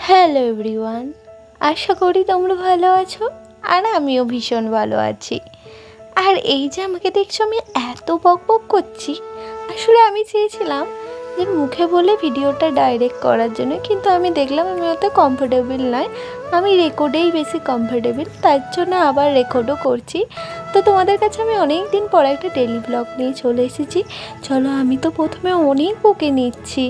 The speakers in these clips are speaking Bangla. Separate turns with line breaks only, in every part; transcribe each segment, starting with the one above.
হ্যালো এভরিওয়ান, আশা করি তোমরা ভালো আছো আর আমিও ভীষণ ভালো আছি। আর এই যে আমাকে দেখছো আমি এত বকবক করছি, আসলে আমি চেয়েছিলাম যে মুখে বলে ভিডিওটা ডাইরেক্ট করার জন্য, কিন্তু আমি দেখলাম আমি অত কমফোর্টেবল নয়, আমি রেকর্ডেই বেশি কমফোর্টেবল, তার জন্য আবার রেকর্ডও করছি। তো তোমাদের কাছে আমি অনেক দিন পর একটা ডেলি ব্লগ নিয়ে চলে এসেছি। চলো, আমি তো প্রথমে অনেক বকে নিচ্ছি।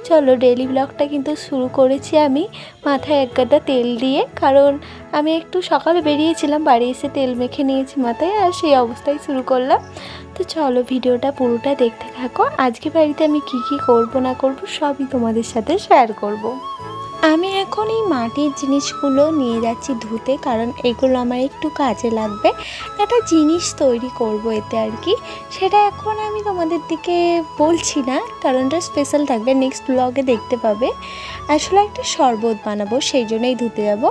চলো, ডেলি ব্লগটা কিন্তু শুরু করেছি আমি মাথায় এক গাদা তেল দিয়ে, কারণ আমি একটু সকালে বেরিয়েছিলাম, বাড়ি এসে তেল মেখে নিয়েছি মাথায়, আর সেই অবস্থায় শুরু করলাম। তো চলো, ভিডিওটা পুরোটা দেখতে থাকো। আজকে বাড়িতে আমি কি কি করব না করব সবই তোমাদের সাথে শেয়ার করব। আমি এখন এই মাটির জিনিসগুলো নিয়ে যাচ্ছি ধুতে, কারণ এগুলো আমার একটু কাজে লাগবে। একটা জিনিস তৈরি করব এতে আর কি, সেটা এখন আমি তোমাদের দিকে বলছি না, কারণটা স্পেশাল থাকবে, নেক্সট ব্লগে দেখতে পাবে। আসলে একটা শরবত বানাবো, সেই জন্যই ধুতে যাব।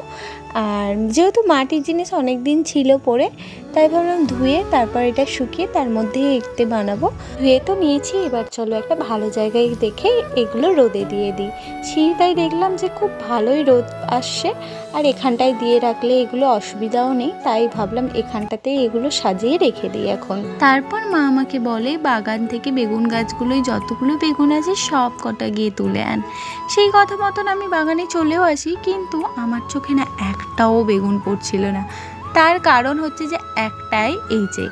আর যেহেতু মাটির জিনিস অনেক দিন ছিল পরে, তাই ভাবলাম ধুয়ে তারপর এটা শুকিয়ে তার মধ্যে একটু বানাবো। ধুয়ে তো নিয়েছি, এবার চলো একটা ভালো জায়গায় দেখে এগুলো রোদে দিয়ে দিই। শীতটাই দেখলাম যে খুব ভালোই রোদ আসছে, আর এখানটায় দিয়ে রাখলে এগুলো অসুবিধাও নেই, তাই ভাবলাম এখানটাতেই এগুলো সাজিয়ে রেখে দিই এখন। তারপর মা আমাকে বলে বাগান থেকে বেগুন গাছগুলোই যতগুলো বেগুন আছে সব কটা গিয়ে তুলে আন। সেই কথা মতন আমি বাগানে চলেও আসি, কিন্তু আমার চোখে না একটাও বেগুন পড়ছিল না। তার কারণ হচ্ছে যে একটাই, এই যে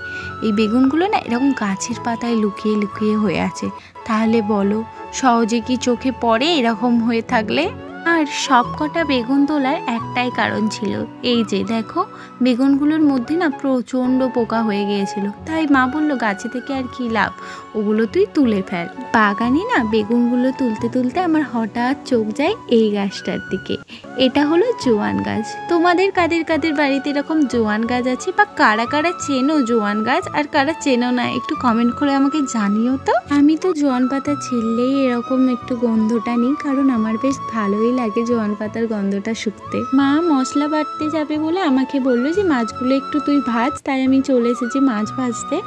এই বেগুনগুলো না এরকম গাছের পাতায় লুকিয়ে লুকিয়ে হয়ে আছে। তাহলে বলো, সহজে কি চোখে পড়ে এরকম হয়ে থাকলে? আর সব কটা বেগুন তোলার একটাই কারণ ছিল, এই যে দেখো বেগুনগুলোর মধ্যে না প্রচণ্ড পোকা হয়ে গিয়েছিল। তাই মা বলল গাছে থেকে আর কি লাভ, ওগুলো তুই তুলে ফেল। বাগানে না বেগুনগুলো তুলতে তুলতে আমার হঠাৎ চোখ যায় এই গাছটার দিকে। এটা হলো জোয়ান গাছ। তোমাদের কাদের কাদের বাড়িতে এরকম জোয়ান গাছ আছে, বা কারা কারা চেনো জোয়ান গাছ, আর কারা চেনো না একটু কমেন্ট করে আমাকে জানিও তো। আমি তো জোয়ান পাতা ছিললেই এরকম একটু গন্ধটা নিই, কারণ আমার বেশ ভালোই লাগে জোয়ান পাতার গন্ধটা শুকতে। মা মশলা বাটতে যাবে বলে আমাকে বললো যে মাছগুলো একটু তুই ভাজ, তাই আমি চলে এসেছি মাছ ভাজতে।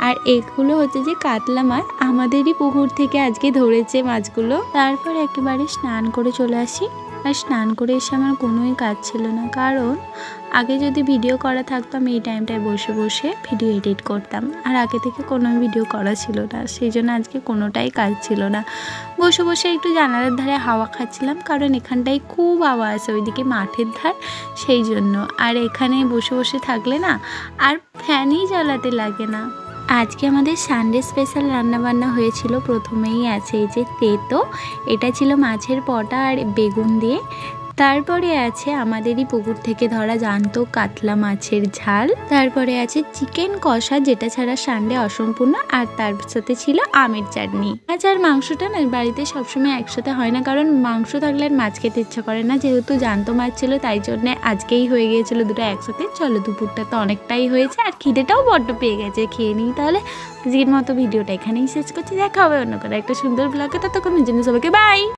আর এগুলো হচ্ছে যে কাতলা মাছ, আমাদেরই পুকুর থেকে আজকে ধরেছে মাছগুলো। তারপর একেবারে স্নান করে চলে আসি। আর স্নান করে এসে আমার কোনোই কাজ ছিল না, কারণ আগে যদি ভিডিও করা থাকতো আমি এই টাইমটায় বসে বসে ভিডিও এডিট করতাম, আর আগে থেকে কোনো ভিডিও করা ছিল না, সেই জন্য আজকে কোনোটাই কাজ ছিল না। বসে বসে একটু জানালার ধারে হাওয়া খাচ্ছিলাম, কারণ এখানটায় খুব হাওয়া আছে, ওইদিকে মাঠের ধার, সেই জন্য। আর এখানে বসে বসে থাকলে না আর ফ্যানই জ্বালাতে লাগে না। আজকে আমাদের সানডে স্পেশাল রান্নাবান্না হয়েছিল। প্রথমেই আছে এই যে তেতো, এটা ছিল মাছের পটা আর বেগুন দিয়ে। তারপরে আছে আমাদেরই পুকুর থেকে ধরা জ্যান্ত কাতলা মাছের ঝাল। তারপরে আছে চিকেন কষা, যেটা ছাড়া সানডে অসম্পূর্ণ। আর তার সাথে ছিল আমের চাটনি। মাছ আর মাংসটা না বাড়িতে সবসময় একসাথে হয় না, কারণ মাংস থাকলে আর মাছ খেতে ইচ্ছা করে না, যেহেতু জ্যান্ত মাছ ছিল তাই জন্যে আজকেই হয়ে গিয়েছিল দুটো একসাথে। চলো, দুপুরটা তো অনেকটাই হয়েছে আর খিদেটাও বড্ড পেয়ে গেছে, খেয়ে নিই তাহলে। আজকের মতো ভিডিওটা এখানেই শেষ করছি, দেখা হবে অন্য করে একটা সুন্দর ব্লগে। ততক্ষণের জন্য সবাইকে বাই।